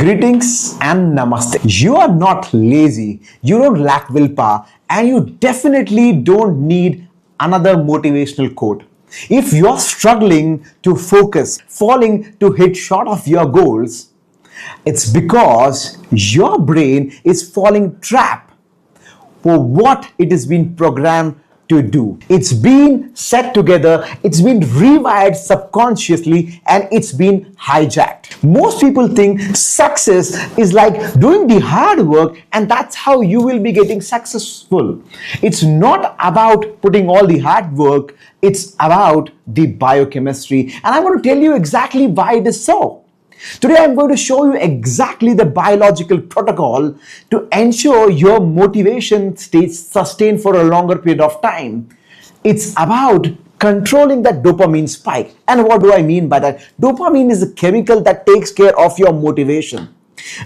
Greetings and namaste. You are not lazy, you don't lack willpower, and you definitely don't need another motivational quote. If you're struggling to focus, falling to hit short of your goals, it's because your brain is falling trap for what it has been programmed to do. It's been set together, it's been rewired subconsciously, and it's been hijacked. Most people think success is like doing the hard work and that's how you will be getting successful. It's not about putting all the hard work, it's about the biochemistry. And I want to tell you exactly why it is so. Today I'm going to show you exactly the biological protocol to ensure your motivation stays sustained for a longer period of time. It's about controlling that dopamine spike. And what do I mean by that? Dopamine is a chemical that takes care of your motivation.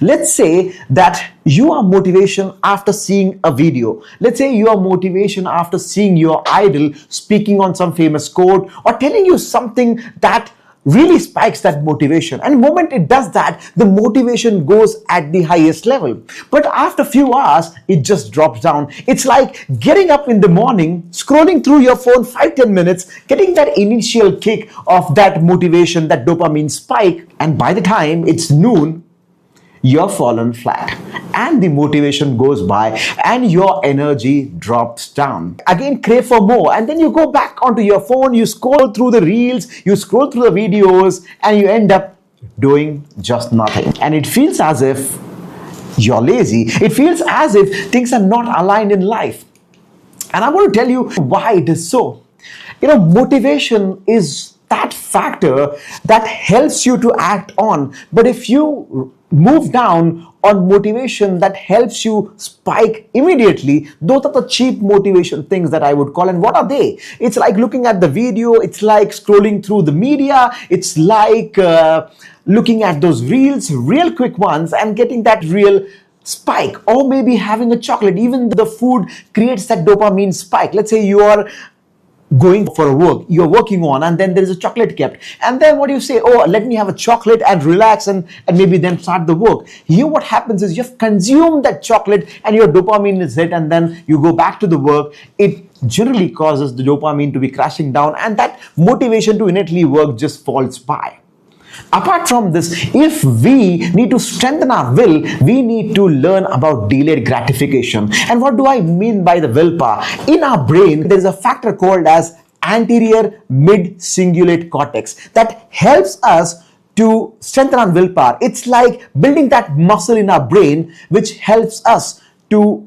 Let's say that you are motivation after seeing a video. Let's say you are motivation after seeing your idol speaking on some famous quote or telling you something that really spikes that motivation, and the moment it does that, the motivation goes at the highest level. But after a few hours, it just drops down. It's like getting up in the morning, scrolling through your phone 5-10 minutes, getting that initial kick of that motivation, that dopamine spike, and by the time it's noon, you're fallen flat and the motivation goes by and your energy drops down. Again, crave for more, and then you go back onto your phone, you scroll through the reels, you scroll through the videos, and you end up doing just nothing. And it feels as if you're lazy. It feels as if things are not aligned in life. And I want to tell you why it is so. Motivation is that factor that helps you to act on. But if you move down on motivation that helps you spike immediately, those are the cheap motivation things that I would call. And what are they? It's like looking at the video, it's like scrolling through the media, it's like looking at those reels, real quick ones, and getting that real spike, or maybe having a chocolate. Even the food creates that dopamine spike. Let's say you are going for a work you're working on, and then there is a chocolate kept, and then what do you say? Oh, let me have a chocolate and relax and maybe then start the work. Here what happens is you've consumed that chocolate and your dopamine is hit, and then you go back to the work. It generally causes the dopamine to be crashing down, and that motivation to innately work just falls by. Apart from this, if we need to strengthen our will, we need to learn about delayed gratification. And what do I mean by the willpower? In our brain, there is a factor called as anterior mid-cingulate cortex that helps us to strengthen our willpower. It's like building that muscle in our brain, which helps us to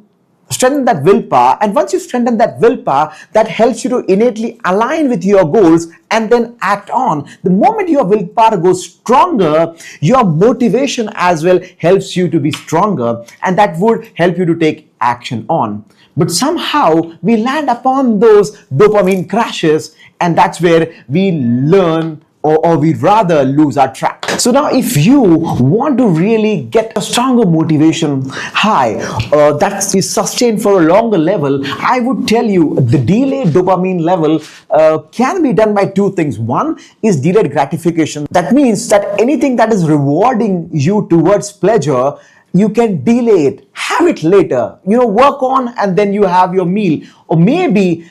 strengthen that willpower. And once you strengthen that willpower, that helps you to innately align with your goals and then act on. The moment your willpower goes stronger, your motivation as well helps you to be stronger, and that would help you to take action on. But somehow we land upon those dopamine crashes, and that's where we learn or we rather lose our track. So now if you want to really get a stronger motivation high that is sustained for a longer level, I would tell you the delayed dopamine level can be done by two things. One is delayed gratification. That means that anything that is rewarding you towards pleasure, you can delay it, have it later, work on, and then you have your meal. Or maybe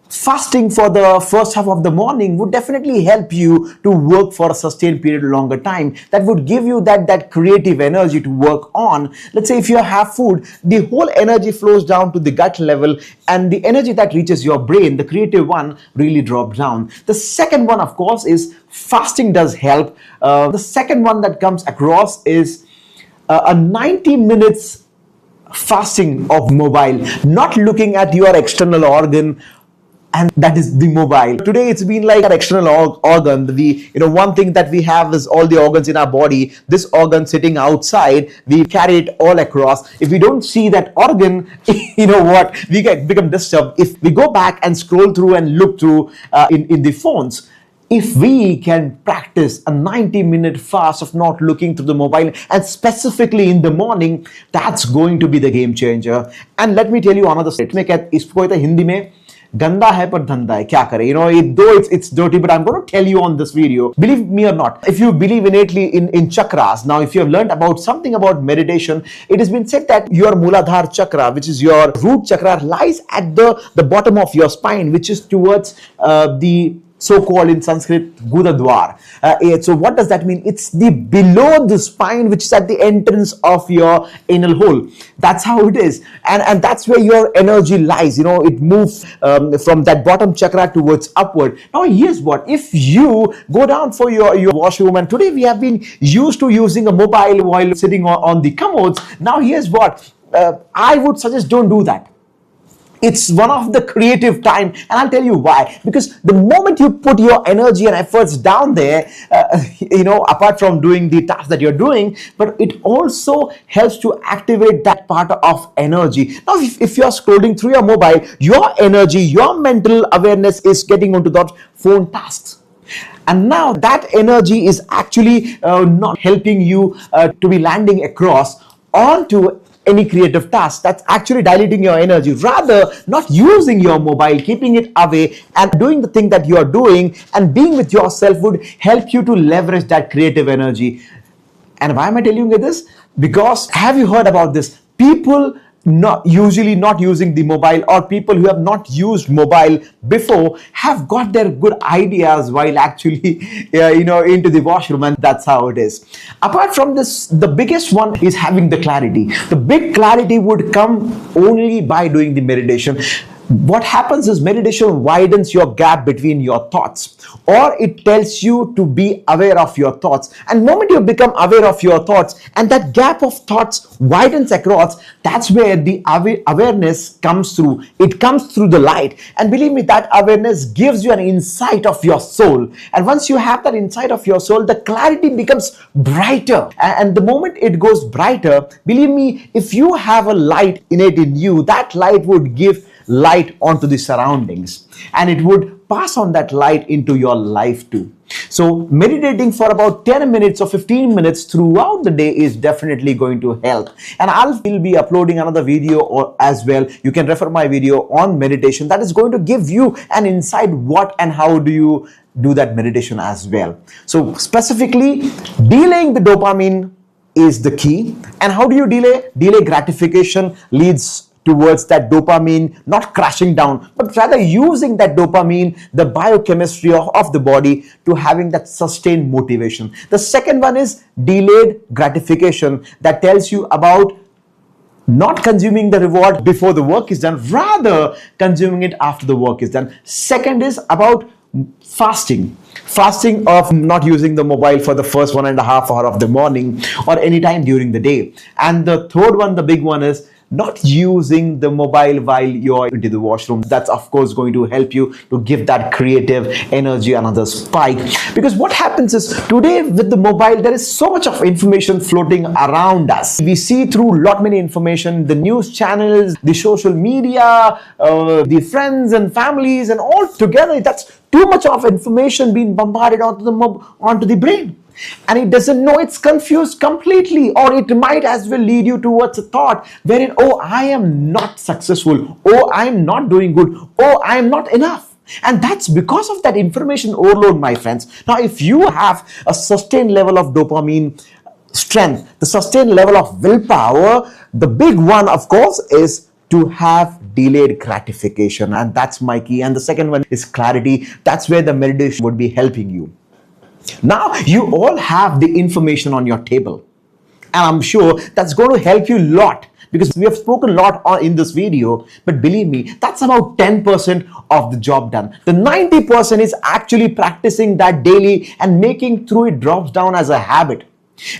fasting for the first half of the morning would definitely help you to work for a sustained period longer time. That would give you that creative energy to work on. Let's say if you have food, the whole energy flows down to the gut level, and the energy that reaches your brain, the creative one, really drops down. The second one, of course, is fasting does help. The second one that comes across is a 90 minutes fasting of mobile, not looking at your external organ, and that is the mobile. Today it's been like an external organ. One thing that we have is all the organs in our body. This organ sitting outside, we carry it all across. If we don't see that organ, we become disturbed. If we go back and scroll through and look through in the phones, if we can practice a 90-minute fast of not looking through the mobile, and specifically in the morning, that's going to be the game changer. And let me tell you another statement. इसको कहते हैं हिंदी में Ganda hai par dhanda hai, kya kare? Though it's dirty, but I'm going to tell you on this video. Believe me or not, if you believe innately in chakras, now if you have learned about something about meditation, it has been said that your Muladhara chakra, which is your root chakra, lies at the bottom of your spine, which is towards the so-called in Sanskrit Gudadwar. So what does that mean? It's the below the spine, which is at the entrance of your anal hole. That's how it is, and that's where your energy lies. It moves from that bottom chakra towards upward. Now here's what: if you go down for your washroom, and today we have been used to using a mobile while sitting on the commodes. Now here's what I would suggest: don't do that. It's one of the creative time, and I'll tell you why. Because the moment you put your energy and efforts down there, apart from doing the task that you're doing, but it also helps to activate that part of energy. Now, if you're scrolling through your mobile, your energy, your mental awareness is getting onto those phone tasks. And now that energy is actually not helping you to be landing across onto any creative task. That's actually diluting your energy. Rather, not using your mobile, keeping it away and doing the thing that you are doing and being with yourself would help you to leverage that creative energy. And why am I telling you this? Because have you heard about this? People not using the mobile, or people who have not used mobile before, have got their good ideas while actually into the washroom, and that's how it is. Apart from this, the biggest one is having the clarity. The big clarity would come only by doing the meditation. What happens is meditation widens your gap between your thoughts, or it tells you to be aware of your thoughts. And the moment you become aware of your thoughts and that gap of thoughts widens across, that's where the awareness comes through. It comes through the light. And believe me, that awareness gives you an insight of your soul. And once you have that insight of your soul, the clarity becomes brighter. And the moment it goes brighter, believe me, if you have a light innate in you, that light would give light onto the surroundings, and it would pass on that light into your life too. So meditating for about 10 minutes or 15 minutes throughout the day is definitely going to help. And will be uploading another video as well. You can refer my video on meditation that is going to give you an insight what and how do you do that meditation as well. So specifically, delaying the dopamine is the key. And how do you delay? Delay gratification leads towards that dopamine not crashing down, but rather using that dopamine, the biochemistry of the body, to having that sustained motivation. The second one is delayed gratification, that tells you about not consuming the reward before the work is done, rather consuming it after the work is done. Second is about fasting of not using the mobile for the first 1.5 hours of the morning or any time during the day. And the third one, the big one, is not using the mobile while you're into the washroom. That's of course going to help you to give that creative energy another spike. Because what happens is, today with the mobile, there is so much of information floating around us. We see through lot many information, the news channels, the social media, the friends and families, and all together, that's too much of information being bombarded onto the brain. And it doesn't know, it's confused completely, or it might as well lead you towards a thought wherein, oh, I am not successful, oh, I am not doing good, oh, I am not enough. And that's because of that information overload, my friends. Now, if you have a sustained level of dopamine strength, the sustained level of willpower, the big one, of course, is to have delayed gratification. And that's my key. And the second one is clarity. That's where the meditation would be helping you. Now, you all have the information on your table, and I'm sure that's going to help you a lot, because we have spoken a lot in this video, but believe me, that's about 10% of the job done. The 90% is actually practicing that daily and making through it drops down as a habit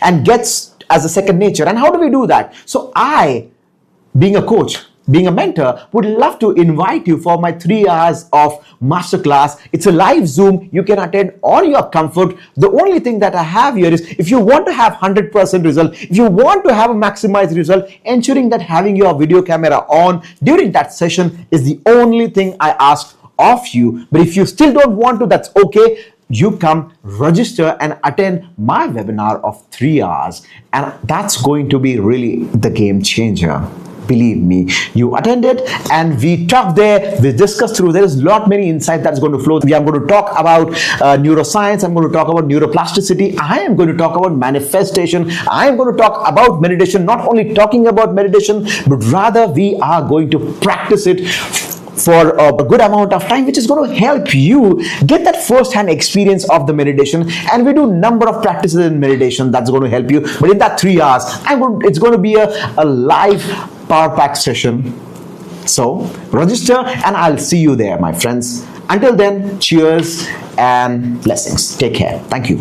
and gets as a second nature. And how do we do that? So I, being a coach, being a mentor, would love to invite you for my 3 hours of masterclass. It's a live Zoom. You can attend on your comfort. The only thing that I have here is, if you want to have 100% result, if you want to have a maximized result, ensuring that having your video camera on during that session is the only thing I ask of you. But if you still don't want to, that's okay. You come, register, and attend my webinar of 3 hours. And that's going to be really the game changer. believe me, you attended and we talked there, we discussed through. There is a lot many insight that's going to flow. We are going to talk about neuroscience. I'm going to talk about neuroplasticity. I am going to talk about manifestation. I am going to talk about meditation. Not only talking about meditation, but rather we are going to practice it for a good amount of time, which is going to help you get that first-hand experience of the meditation. And we do number of practices in meditation that's going to help you. But in that 3 hours, it's going to be a live power pack session. So register and I'll see you there, my friends. Until then, cheers and blessings. Take care. Thank you.